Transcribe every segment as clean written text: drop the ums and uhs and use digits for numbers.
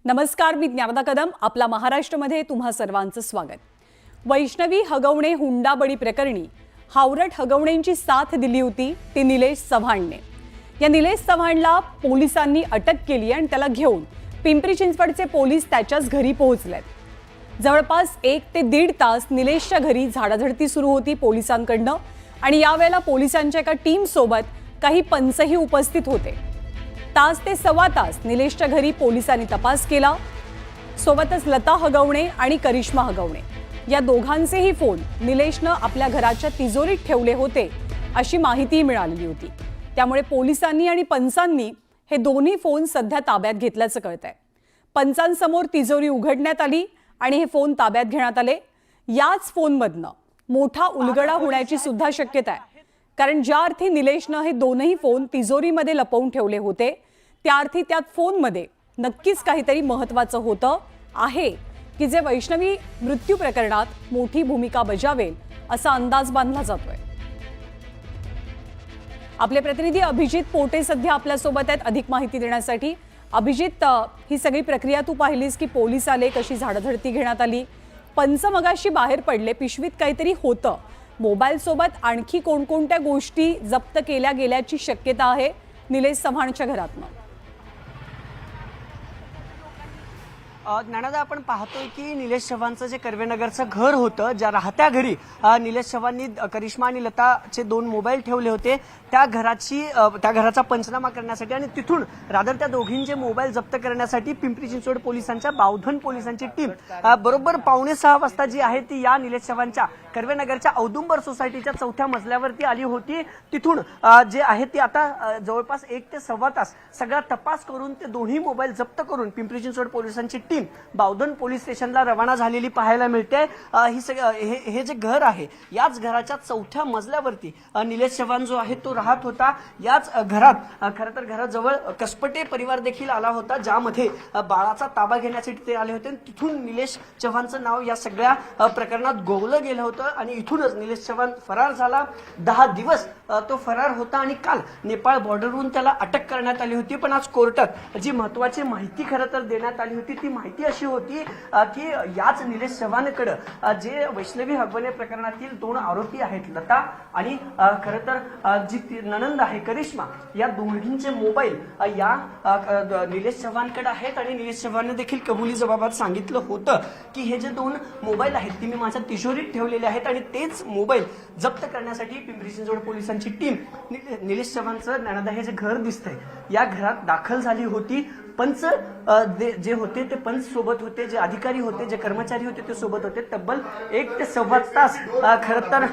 नमस्कार, मी ज्ञानदा कदम. आपला महाराष्ट्रमध्ये तुम्हा सर्वांचं स्वागत. वैष्णवी हगवणे हुंडाबळी प्रकरणी हावरट हगवणेंची साथ दिली होती ती निलेश चव्हाणने. या निलेश चव्हाणला पोलिसांनी अटक केली आणि त्याला घेऊन पिंपरी चिंचवडचे पोलीस त्याच्याच घरी पोहोचलेत. जवळपास 1 ते 1.5 तास निलेशच्या घरी झाडाझडती सुरू होती पोलिसांकडनं आणि यावेळेला पोलिसांच्या एका टीम सोबत काही पंचही उपस्थित होते. तास ते सव्वा तास निलेशच्या घरी पोलिसांनी तपास केला. सोबतच लता हगवणे आणि करिश्मा हगवणे या दोघांचेही फोन निलेशनं आपल्या घराच्या तिजोरीत ठेवले होते अशी माहिती मिळालेली होती. त्यामुळे पोलिसांनी आणि पंचांनी हे दोन्ही फोन सध्या ताब्यात घेतल्याचं कळतंय. पंचांसमोर तिजोरी उघडण्यात आली आणि हे फोन ताब्यात घेण्यात आले. याच फोनमधनं मोठा उलगडा होण्याची सुद्धा शक्यता आहे, कारण ज्या अर्थी निलेशनं हे दोनही फोन तिजोरीमध्ये लपवून ठेवले होते त्या अर्थी त्या फोनमध्ये नक्कीच काहीतरी महत्त्वाचं होतं आहे की जे वैष्णवी मृत्यू प्रकरणात मोठी भूमिका बजावेल असा अंदाज बांधला जातोय. आपले प्रतिनिधी अभिजित पोटे सध्या आपल्यासोबत आहेत अधिक माहिती देण्यासाठी. अभिजित, ही सगळी प्रक्रिया तू पाहिलीस की पोलीस आले, कशी झाडाझडती घेण्यात आली, पंच मगाशी बाहेर पडले, पिशवीत काहीतरी होतं, मोबाईल सोबत आणखी कोणकोणत्या गोष्टी जप्त केल्या गेल्याची शक्यता आहे निलेश चव्हाणच्या घरातनं? ज्ञानदा, आपण पाहतोय की निलेश चव्हाणचं जे कर्वेनगरचं घर होतं, ज्या राहत्या घरी निलेश चव्हाणनी करिश्मा आणि लताचे 2 मोबाईल ठेवले होते, त्या घराचा पंचनामा करण्यासाठी आणि तिथून रादर त्या दोघींचे मोबाईल जप्त करण्यासाठी पिंपरी चिंचवड पोलिसांच्या बावधन पोलिसांची टीम बरोबर 5:45 वाजता जी आहे ती या निलेश चव्हाणच्या कर्वेनगरच्या औदुंबर सोसायटीच्या 4थ्या मजल्यावरती आली होती. तिथून जे आहे ती आता जवळपास 1 ते सव्वा तास सगळा तपास करून ते दोन्ही मोबाईल जप्त करून पिंपरी चिंचवड पोलिसांची टीम बावधन पोलीस स्टेशनला रवाना झालेली पाहायला मिळते. हे जे घर आहे याच घराच्या 4थ्या मजल्यावरती निलेश चव्हाण जो आहे तो राहत होता. याच घरात खरं तर घराजवळ कसपटे परिवार देखील आला होता, ज्यामध्ये बाळाचा ताबा घेण्यासाठी ते आले होते. तिथून निलेश चव्हाणचं नाव या सगळ्या प्रकरणात गोवलं गेलं होतं आणि इथूनच निलेश चव्हाण फरार झाला. 10 दिवस तो फरार होता आणि काल नेपाळ बॉर्डरवरून त्याला अटक करण्यात आली होती. पण आज कोर्टात जी महत्वाची माहिती खरं तर देण्यात आली होती ती माहिती अशी होती की याच निलेश चव्हाणकडे जे वैष्णवी हगवणे प्रकरणातील 2 आरोपी आहेत, लता आणि खरं तर जी नणंद आहे करिश्मा, या दोघींचे मोबाईल या निलेश चव्हाणकडे आहेत. आणि निलेश चव्हाणने देखील कबुली जबाबात सांगितलं होतं की हे जे 2 मोबाईल आहेत ती मी माझ्या तिजोरीत ठेवलेले आहेत आणि तेच मोबाईल जप्त करण्यासाठी पिंपरी चिंचवड पोलिसांची टीम निलेश चव्हाणचं ज्ञानदा हे जे घर दिसतंय या घरात दाखल झाली होती. पंच जे होते ते पंच सोबत होते, जे अधिकारी होते, जे कर्मचारी होते ते सोबत होते. तब्बल 1 ते सव्वा तास खरं तर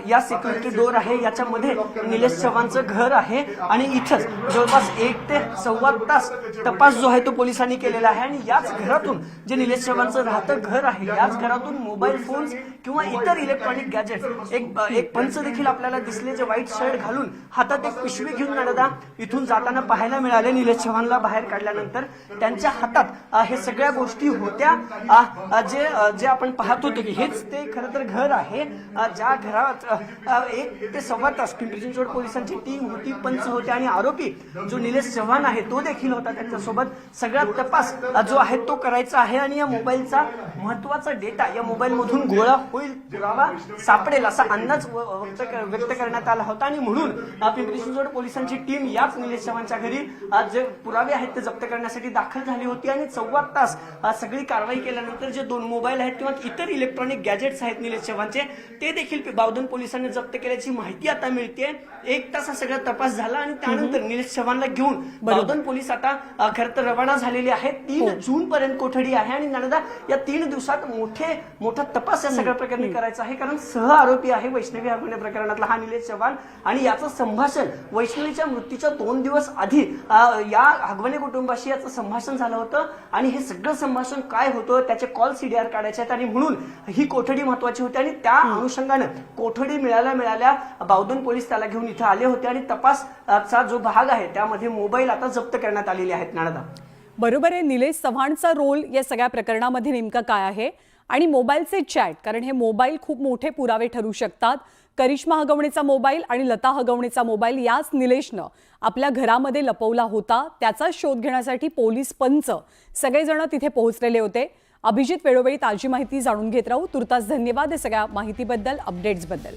या सिक्युरिटी डोर आहे याच्यामध्ये निलेश चव्हाणचं घर आहे आणि इथंच जवळपास 1 ते सव्वा तास तपास जो आहे तो पोलिसांनी केलेला आहे. आणि याच घरातून जे निलेश चव्हाणचं राहतं घर आहे याच घरातून मोबाईल फोन्स किंवा इतर इलेक्ट्रॉनिक गॅजेट्स, एक पंच देखील आपल्याला दिसले जे व्हाईट शर्ट घालून हातात एक पिशवी घेऊन ज्ञानदा इथून जाताना पाहायला मिळाले. निलेश चव्हाणला बाहेर काढल्यानंतर त्यांच्या हातात हे सगळ्या गोष्टी होत्या. जे आपण पाहत होतो की हेच ते खरं तर घर आहे ज्या घरात 1 ते सव्वा तास पिंपरी चिंचवड पोलिसांची टीम होती, पंच होते आणि आरोपी जो निलेश चव्हाण आहे तो देखील होता. त्यांच्यासोबत सगळा तपास जो आहे तो करायचा आहे आणि या मोबाईलचा महत्वाचा डेटा या मोबाईल मधून गोळा होईल, पुरावा सापडेल असा अंदाज व्यक्त करण्यात आला होता. आणि म्हणून पिंपरी चिंचवड पोलिसांची टीम याच निलेश चव्हाणच्या घरी जे पुरावे आहेत ते जप्त करण्यासाठी दाखल झाली होती. आणि सव्वा तास सगळी कारवाई केल्यानंतर जे 2 मोबाईल आहेत किंवा इतर इलेक्ट्रॉनिक गॅजेट्स आहेत निलेश चव्हाणचे ते देखील बावधन पोलिसांनी जप्त केल्याची माहिती आता मिळते. 1 तास हा सगळा तपास झाला आणि त्यानंतर निलेश चव्हाणला घेऊन बावधन पोलीस आता खरं तर रवाना झालेले आहेत. 3 जून पर्यंत कोठडी आहे आणि ज्ञानदा या 3 दिवसात मोठा तपास या सगळ्या प्रकरणी करायचा आहे, कारण सह आरोपी आहे वैष्णवी हगवणे प्रकरणातला हा निलेश चव्हाण. आणि याचं संभाषण वैष्णवीच्या मृत्यूच्या 2 दिवस आधी या हगवणे कुटुंबाशी याचं संभाषण झालं होतं आणि हे सगळं संभाषण काय होतं त्याचे कॉल सीडीआर काढायचे आहेत आणि म्हणून ही कोठडी महत्वाची होती. आणि त्या अनुषंगाने कोठडी मिळाल्या बावधन पोलीस त्याला घेऊन इथे आले होते आणि तपासचा जो भाग आहे त्यामध्ये मोबाईल आता जप्त करण्यात आलेले आहेत. ज्ञानदा, बरोबर आहे. निलेश चव्हाणचा रोल या सगळ्या प्रकरणामध्ये नेमका काय आहे आणि मोबाईलचे चॅट, कारण हे मोबाईल खूप मोठे पुरावे ठरू शकतात. करिश्मा हगवणेचा मोबाईल आणि लता हगवणेचा मोबाईल याच निलेशनं आपल्या घरामध्ये लपवला होता. त्याचा शोध घेण्यासाठी पोलीस पंच सगळेजण तिथे पोहोचलेले होते. अभिजित वेळोवेळी ताजी माहिती जाणून घेत राहू. तुर्तास धन्यवाद या सगळ्या माहितीबद्दल, अपडेट्सबद्दल.